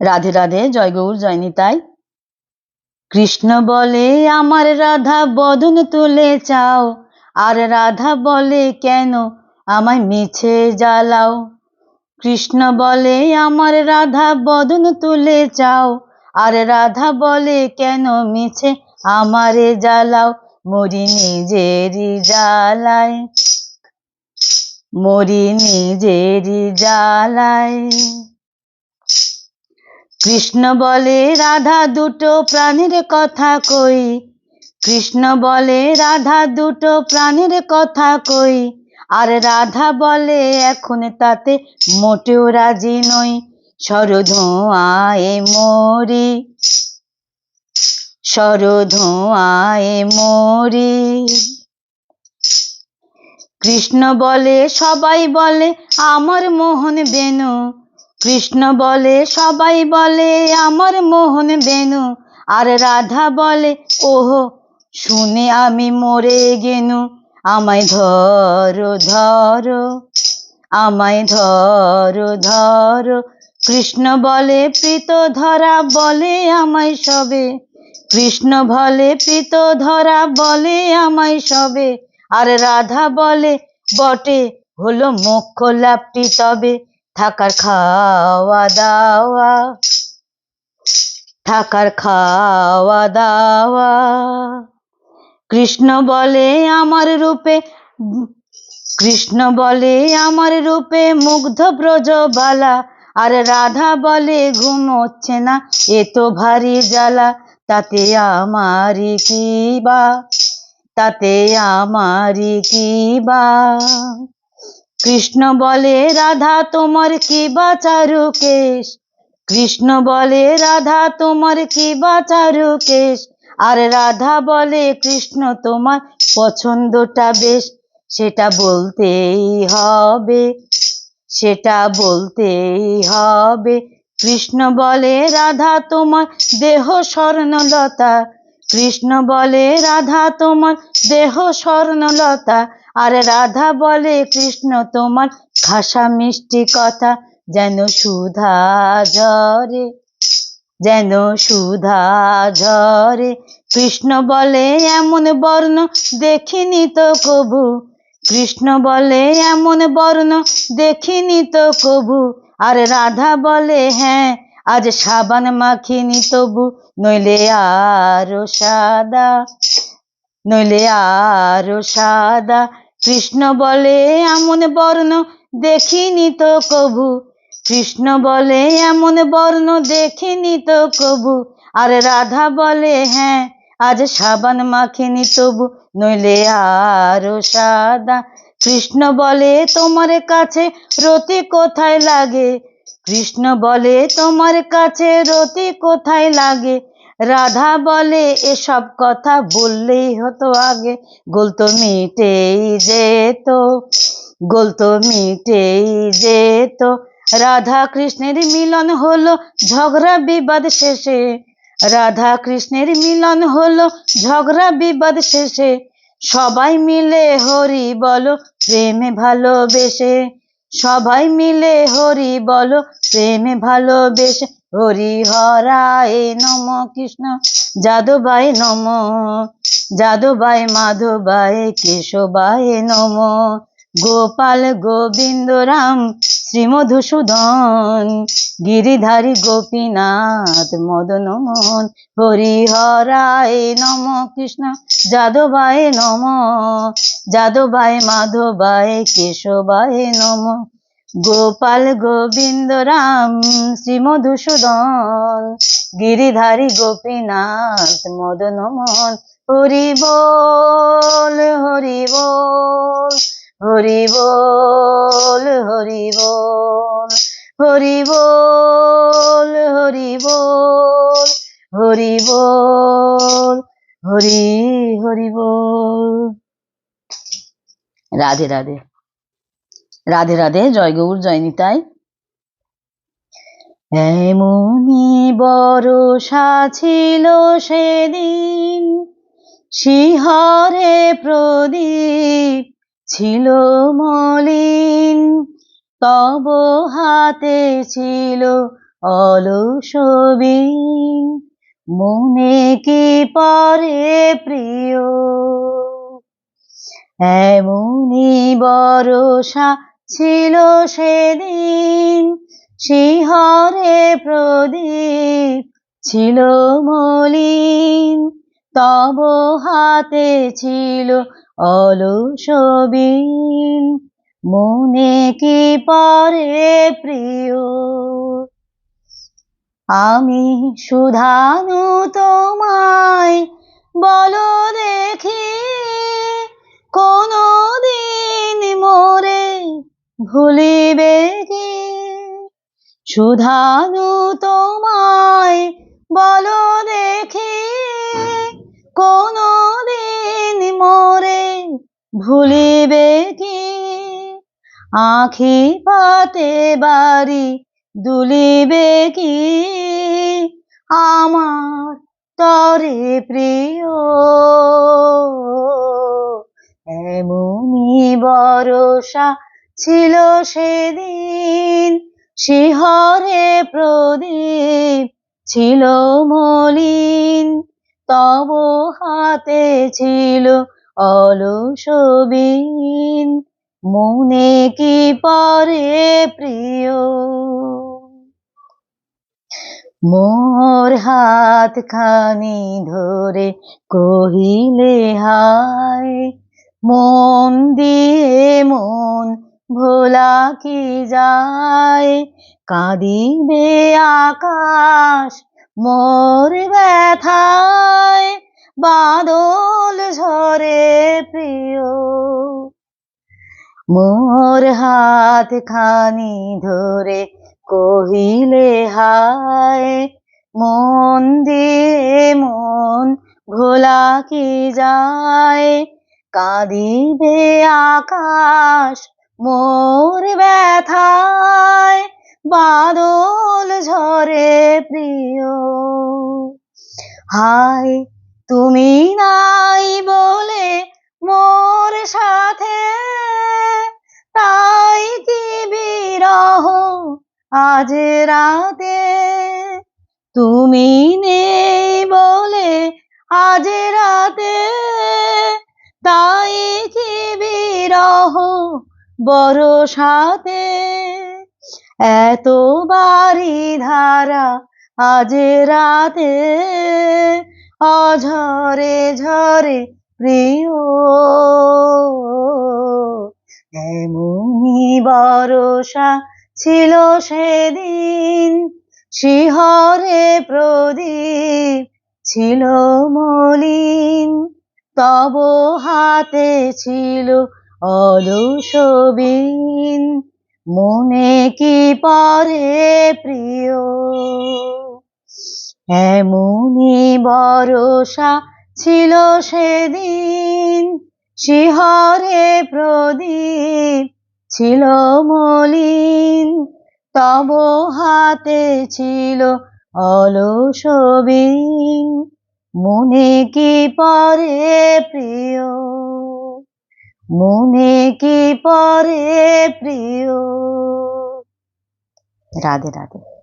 রাধে রাধে, জয় গৌর জয় নিতাই। কৃষ্ণ বলে আমার রাধা বদন তুলে চাও, আর রাধা বলে কেন আমায় মিছে জ্বালাও। কৃষ্ণ বলে আমার রাধা বদন তুলে চাও, আর রাধা বলে কেন মিছে আমারে জ্বালাও। মরি নিজেরই জ্বালায়, মরি নিজেরই জ্বালায়। কৃষ্ণ বলে রাধা দুটো প্রাণের কথা কই, কৃষ্ণ বলে রাধা দুটো প্রাণের কথা কই, আর রাধা বলে এখন তাতে মোটেও রাজি নই। সরধোঁয়ায় মরি, সরধোঁয়ায় মরি। কৃষ্ণ বলে সবাই বলে আমার মোহন বেনু, কৃষ্ণ বলে সবাই বলে আমার মোহন বেনু, আর রাধা বলে ওহো শুনে আমি মরে গেনু। আমায় ধরো ধরো, আমায় ধরো ধরো। কৃষ্ণ বলে প্রীত ধরা বলে আমায় সবে, কৃষ্ণ বলে প্রীত ধরা বলে আমায় সবে, আর রাধা বলে বটে হলো মোক্ষ লাভটি তবে। থাকার খাওয়া দাওয়া, থাকার খাওয়া দাওয়া। কৃষ্ণ বলে আমার রূপে, কৃষ্ণ বলে আমার রূপে মুগ্ধ ব্রজবালা, আর রাধা বলে ঘুম হচ্ছে না এ তো ভারী জ্বালা। তাতে আমারি কি বা, তাতে আমারি কি বা। কৃষ্ণ বলে রাধা তোমার কি বা চারু কেশ, কৃষ্ণ বলে রাধা তোমার কি বা চারু কেশ, আর রাধা বলে কৃষ্ণ তোমার পছন্দটা বেশ। সেটা বলতেই হবে, সেটা বলতেই হবে। কৃষ্ণ বলে রাধা তোমার দেহ স্বর্ণলতা, কৃষ্ণ বলে রাধা তোমার দেহ স্বর্ণলতা, আর রাধা বলে কৃষ্ণ তোমার খাসা মিষ্টি কথা। যেন সুধা ঝরে, যেন সুধা ঝরে। কৃষ্ণ বলে এমন বর্ণ দেখিনি তো কবু, কৃষ্ণ বলে এমন বর্ণ দেখিনি তো কবু, আর রাধা বলে হ্যাঁ আজ সাবান মাখিনি তবু। নইলে আরো সাদা, নইলে আরো সাদা। কৃষ্ণ বলে এমন বর্ণ দেখিনি তো কবু, কৃষ্ণ বলে এমন বর্ণ দেখিনি তো কবু, আর রাধা বলে হ্যাঁ আজ সাবান মাখিনি তবু। নইলে আরো সাদা। কৃষ্ণ বলে তোমার কাছে রতি কোথায় লাগে, কৃষ্ণ বলে তোমার কাছে রতি কোথায় লাগে, রাধা বলে এসব কথা বললেই হতো আগে। গোল তো মিটেই যেত, গোল তো মিটেই যেত। রাধা কৃষ্ণের মিলন হলো ঝগড়া বিবাদ শেষে, রাধা কৃষ্ণের মিলন হলো ঝগড়া বিবাদ শেষে। সবাই মিলে হরি বলো প্রেমে ভালোবেসে, সবাই মিলে হরি বলো প্রেমে ভালোবেসে। হরি হরায় নম কৃষ্ণ যাদবায় নম, যাদবায় মাধবায় কেশবায় নম। গোপাল গোবিন্দ রাম শ্রী মধুসূদন, গিরিধারী গোপীনাথ মদন মোহন। হরি হরায় নম কৃষ্ণ যাদবায় নম, যাদবায় মাধবায় কেশবায় নম। গোপাল গোবিন্দ রাম শ্রী মধুসূদন, গিরিধারী গোপীনাথ মদন মোহন। হরি বল হরি বল, হরি বল হরি বল, হরি বল হরি বল, হরি বল হরি হরি বল। রাধে রাধে, রাধে রাধে, জয় গৌর জয় নিতাই। এমনি বরষা ছিল সেদিন, শিহরে প্রদীপ ছিল মলিন, তব হাতে ছিল অলসবিন মনে কি পরে প্রিয় এমনি বরষা ছিল সেদিন শিহরে প্রদীপ ছিল মলিন তব হাতে ছিল অলসবিন মনে কি পরে প্রিয় আমি শুধানু তোমায় বলো দেখি কোনো দিন মোরে ভুলিবে কি শুধানু তোমায় বলো দেখি কোনো দিন মোরে ভুলিবে কি আঁখি পাতে বাড়ি দুলিবে কি আমার তরে প্রিয় এমনি বরষা ছিল সেদিন শিহরে প্রদীপ ছিল মলিন তব হাতে ছিল অলসবিন মনে কি পরে প্রিয় মোর হাতখানি ধরে কহিলে হায় মন দিয়ে মন ভোলা কি যায় কাঁদিবে আকাশ মোর ব্যথায় বাদল ঝরে প্রিয় মোর হাতখানি ধরে কহিলে হায় মন দিয়ে মন ভোলা কি যায় কাঁদিবে আকাশ মোর ব্যথায় বাদল ঝরে প্রিয় হায় তুমি নাই বলে মোর সাথে তাই কি বিরহ আজ রাতে তুমি নেই বলে আজ রাতে তাই কি বিরহ বরষাতে এত বাড়ি ধারা আজ রাতে অঝরে ঝরে প্রিয় এমনি বরষা ছিল সেদিন শিহরে প্রদীপ ছিল মলিন তব হাতে ছিল অলসবিন মনে কি পরে প্রিয় এমনি বরষা ছিল সেদিন শিহরে প্রদীপ ছিল মলিন তব হাতে ছিল অলসবিন মনে কি পরে প্রিয় মনে কি পরে প্রিয় রাধে রাধে।